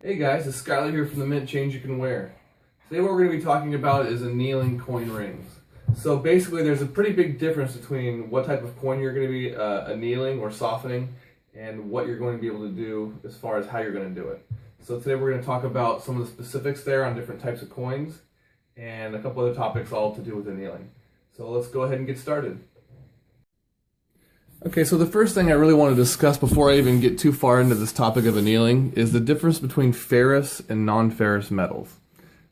Hey guys, it's Skylar here from the Mint Change You Can Wear. Today what we're going to be talking about is annealing coin rings. So basically there's a pretty big difference between what type of coin you're going to be annealing or softening and what you're going to be able to do as far as how you're going to do it. So today we're going to talk about some of the specifics there on different types of coins and a couple other topics all to do with annealing. So let's go ahead and get started. Okay, so the first thing I really want to discuss before I even get too far into this topic of annealing is the difference between ferrous and non-ferrous metals.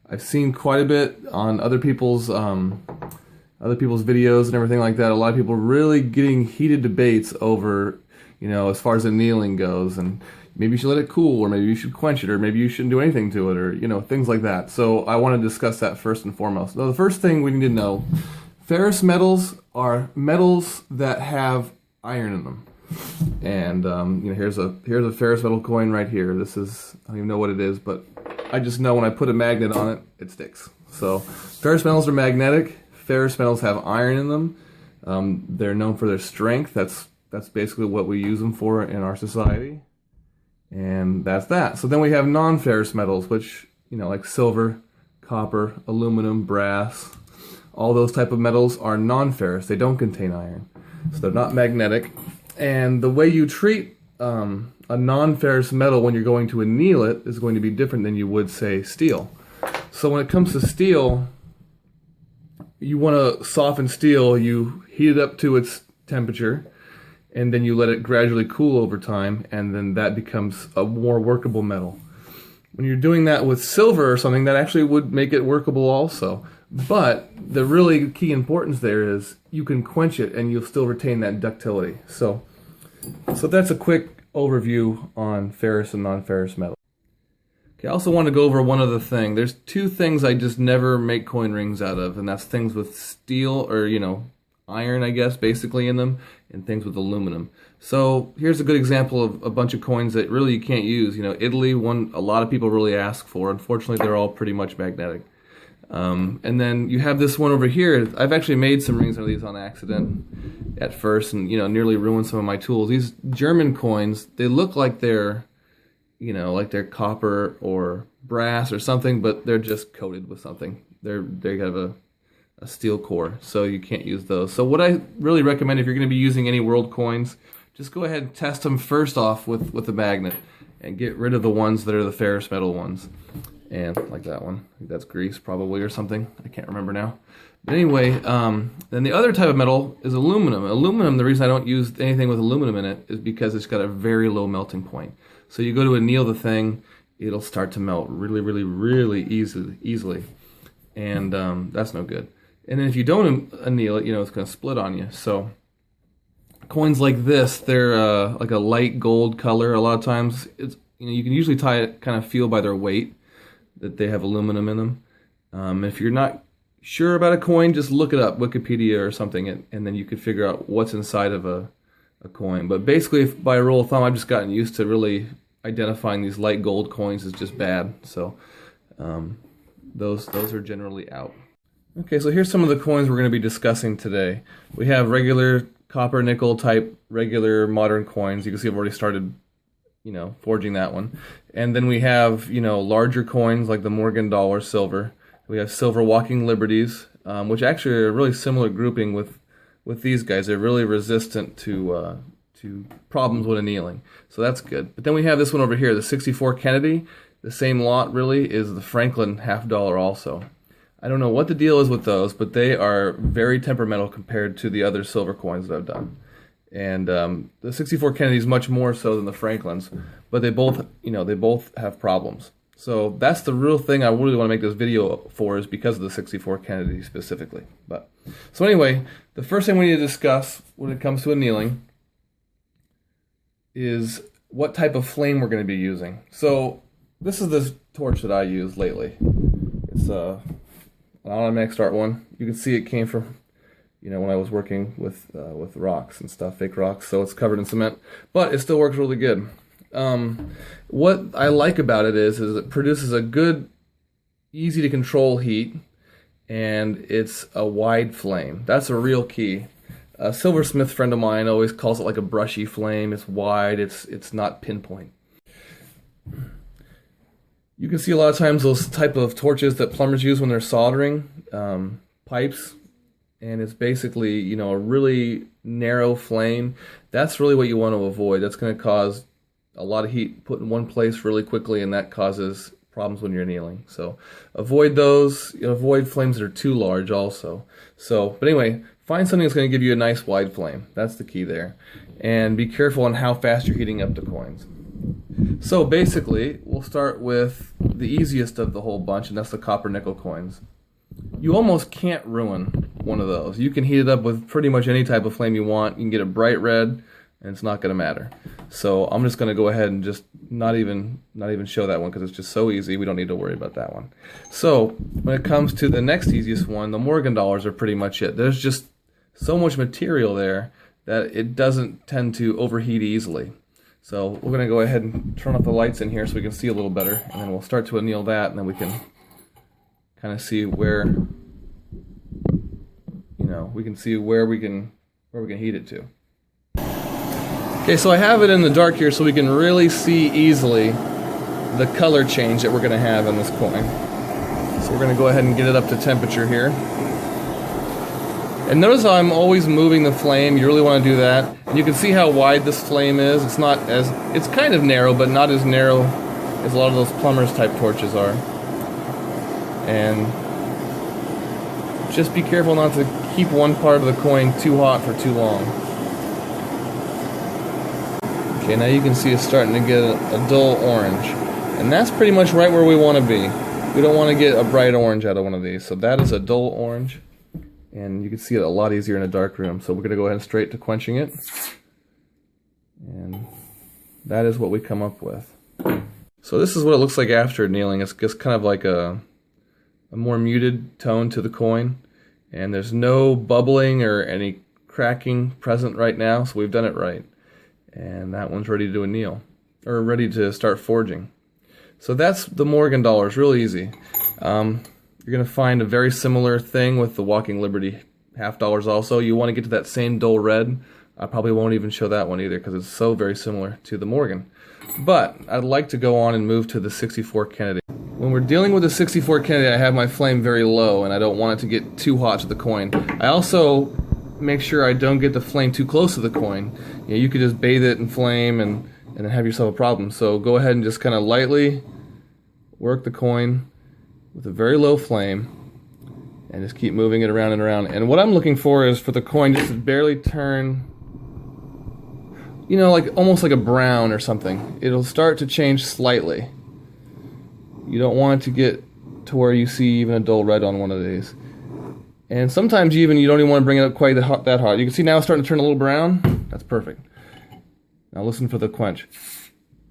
I've seen quite a bit on other people's videos and everything like that. A lot of people really getting heated debates over, as far as annealing goes, and maybe you should let it cool, or maybe you should quench it, or maybe you shouldn't do anything to it, or things like that. So I want to discuss that first and foremost. Now, the first thing we need to know: ferrous metals are metals that have iron in them. And here's a ferrous metal coin right here. This is, I don't even know what it is, but I just know when I put a magnet on it, it sticks. So ferrous metals are magnetic. Ferrous metals have iron in them. They're known for their strength. That's basically what we use them for in our society. And that's that. So then we have non-ferrous metals, which, like silver, copper, aluminum, brass. All those type of metals are non-ferrous. They don't contain iron. So they're not magnetic. And the way you treat a non-ferrous metal when you're going to anneal it is going to be different than you would, say, steel. So when it comes to steel, you want to soften steel, you heat it up to its temperature, and then you let it gradually cool over time, and then that becomes a more workable metal. When you're doing that with silver or something, that actually would make it workable also. But the really key importance there is you can quench it and you'll still retain that ductility. So that's a quick overview on ferrous and non-ferrous metal. Okay, I also want to go over one other thing. There's two things I just never make coin rings out of, and that's things with steel or, iron, I guess, basically in them, and things with aluminum. So here's a good example of a bunch of coins that really you can't use. Italy, one a lot of people really ask for. Unfortunately, they're all pretty much magnetic. And then you have this one over here. I've actually made some rings out of these on accident at first, and nearly ruined some of my tools. These German coins, they look like they're copper or brass or something, but they're just coated with something. They have a steel core, so you can't use those. So what I really recommend, if you're going to be using any world coins, just go ahead and test them first off with a magnet and get rid of the ones that are the ferrous metal ones. And like that one, I think that's grease probably or something, I can't remember now. But anyway, then the other type of metal is aluminum. Aluminum, the reason I don't use anything with aluminum in it is because it's got a very low melting point. So you go to anneal the thing, it'll start to melt really, really, really easily. And that's no good. And then if you don't anneal it, it's going to split on you. So coins like this, they're like a light gold color. A lot of times, it's you can usually kind of feel by their weight that they have aluminum in them. If you're not sure about a coin, just look it up, Wikipedia or something, and then you can figure out what's inside of a coin. But basically, by rule of thumb, I've just gotten used to really identifying these light gold coins as just bad. So those are generally out. Okay, so here's some of the coins we're going to be discussing today. We have regular copper, nickel type, regular modern coins. You can see I've already started forging that one. And then we have, larger coins like the Morgan dollar, silver. We have silver walking liberties, which actually are a really similar grouping with these guys. They're really resistant to problems with annealing. So that's good. But then we have this one over here, the 64 Kennedy. The same lot really is the Franklin $half also. I don't know what the deal is with those, but they are very temperamental compared to the other silver coins that I've done. And the 64 Kennedy is much more so than the Franklins, but they both have problems. So that's the real thing I really want to make this video for, is because of the 64 Kennedy specifically. So anyway, the first thing we need to discuss when it comes to annealing is what type of flame we're going to be using. So this is the torch that I use lately. It's an automatic start one. You can see it came from when I was working with rocks and stuff, fake rocks, so it's covered in cement, but it still works really good. What I like about it is it produces a good, easy to control heat, and it's a wide flame. That's a real key. A silversmith friend of mine always calls it like a brushy flame. It's wide, it's not pinpoint. You can see a lot of times those type of torches that plumbers use when they're soldering pipes, and it's basically, you know, a really narrow flame. That's really what you want to avoid. That's going to cause a lot of heat put in one place really quickly, and that causes problems when you're annealing. So avoid those. You know, avoid flames that are too large also. So, but anyway, find something that's going to give you a nice wide flame. That's the key there. And be careful on how fast you're heating up the coins. So basically, we'll start with the easiest of the whole bunch, and that's the copper nickel coins. You almost can't ruin one of those. You can heat it up with pretty much any type of flame you want. You can get a bright red, and it's not going to matter. So I'm just going to go ahead and just not even show that one because it's just so easy. We don't need to worry about that one. So when it comes to the next easiest one, the Morgan dollars are pretty much it. There's just so much material there that it doesn't tend to overheat easily. So we're going to go ahead and turn off the lights in here so we can see a little better, and then we'll start to anneal that, and then we can kind of see where, you know, we can see where we can heat it to. Okay, so I have it in the dark here so we can really see easily the color change that we're going to have in this coin. So we're going to go ahead and get it up to temperature here. And notice how I'm always moving the flame. You really want to do that. And you can see how wide this flame is. It's not as, it's kind of narrow, but not as narrow as a lot of those plumbers type torches are. And just be careful not to keep one part of the coin too hot for too long. Okay, now you can see it's starting to get a dull orange. And that's pretty much right where we want to be. We don't want to get a bright orange out of one of these. So that is a dull orange. And you can see it a lot easier in a dark room. So we're going to go ahead and straight to quenching it. And that is what we come up with. So this is what it looks like after annealing. It's just kind of like a more muted tone to the coin. And there's no bubbling or any cracking present right now. So we've done it right. And that one's ready to anneal. Or ready to start forging. So that's the Morgan dollars. Really easy. You're going to find a very similar thing with the Walking Liberty half dollars also. You want to get to that same dull red. I probably won't even show that one either because it's so very similar to the Morgan. But I'd like to go on and move to the 64 Kennedy. When we're dealing with the 64 Kennedy, I have my flame very low and I don't want it to get too hot to the coin. I also make sure I don't get the flame too close to the coin. You know, you could just bathe it in flame and then have yourself a problem. So go ahead and just kind of lightly work the coin with a very low flame and just keep moving it around and around. And what I'm looking for is for the coin just to barely turn, you know, like almost like a brown or something. It'll start to change slightly. You don't want it to get to where you see even a dull red on one of these. And sometimes you don't even want to bring it up quite that hot. You can see now it's starting to turn a little brown. That's perfect. Now listen for the quench.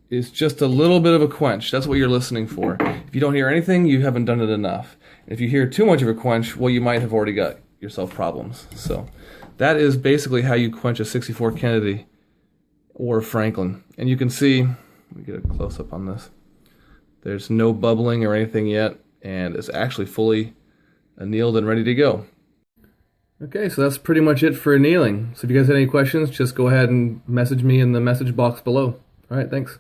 It's just a little bit of a quench. That's what you're listening for. If you don't hear anything, you haven't done it enough. If you hear too much of a quench, well, you might have already got yourself problems. So that is basically how you quench a 64 Kennedy or Franklin. And you can see, let me get a close-up on this. There's no bubbling or anything yet, and it's actually fully annealed and ready to go. Okay, so that's pretty much it for annealing. So if you guys have any questions, just go ahead and message me in the message box below. All right, thanks.